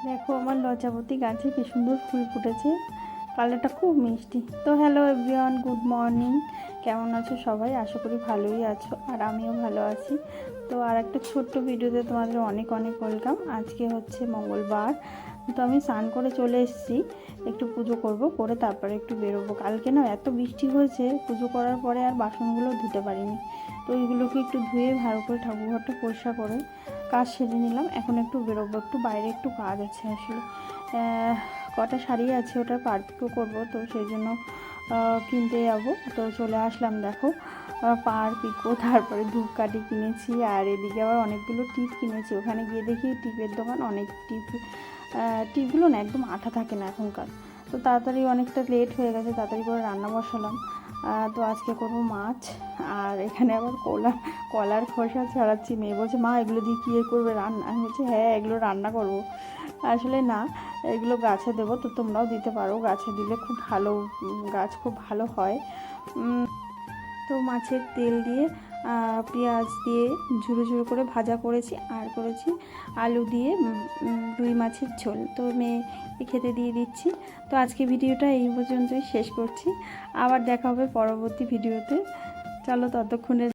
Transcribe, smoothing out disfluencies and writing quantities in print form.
দেখো আমার লজ্জাবতী গাছে কি সুন্দর ফুল ফুটেছে, কালারটা খুব মিষ্টি। তো হ্যালো এভরিওয়ান, গুড মর্নিং। কেমন আছো সবাই? আশা করি ভালোই আছো, আর আমিও ভালো আছি। তো আর একটা ছোট্ট ভিডিওতে তোমাদের অনেক অনেক ওয়েলকাম। আজকে হচ্ছে মঙ্গলবার, তো আমি স্নান করে চলে এসেছি। একটু পুজো করব, করে তারপরে একটু বেরোবো। কালকে না এত বৃষ্টি হয়েছে, পুজো করার পরে আর বাসনগুলো ধুতে পারিনি। তো ওইগুলোকে একটু ধুয়ে ভালো করে ঠাকুরঘরটা পরিষ্কার করে কাজ সেরে নিলাম। এখন একটু বেরোবো, একটু বাইরে একটু কাজ আছে। আসলে কটা শাড়ি আছে, ওটার পার্পিকও করবো, তো সেই জন্য কিনতে যাবো। তো চলে আসলাম। দেখো পার্পিকো, তারপরে ধূপকাঠি কিনেছি, আর এদিকে আবার অনেকগুলো টিপ কিনেছি। ওখানে গিয়ে দেখি টিপের দোকান, অনেক টিপগুলো না একদম আঠা থাকে না এখনকার। তো তাড়াতাড়ি অনেকটা লেট হয়ে গেছে, তাড়াতাড়ি করে রান্না বসালাম। তো আজকে করবো মাছ। আর এখানে আবার কলার খোসা ছাড়াচ্ছি। মেয়ে বলছে, মা এগুলো দিয়ে কী করবে রান্না? আমি বলছি হ্যাঁ, এগুলো রান্না করবো। আসলে না, এগুলো গাছে দেবো, তো তোমরাও দিতে পারো। গাছে দিলে খুব ভালো, গাছ খুব ভালো হয়। তো মাছের তেল দিয়ে পেঁয়াজ দিয়ে ঝুরো ঝুরো করে ভাজা করেছি, আর করেছি আলু দিয়ে রুই মাছের ঝোল। তো মেয়েকে খেতে দিয়ে দিচ্ছি। তো আজকে ভিডিওটা এই পর্যন্তই শেষ করছি। আবার দেখা হবে পরবর্তী ভিডিওতে। চলো ততক্ষণে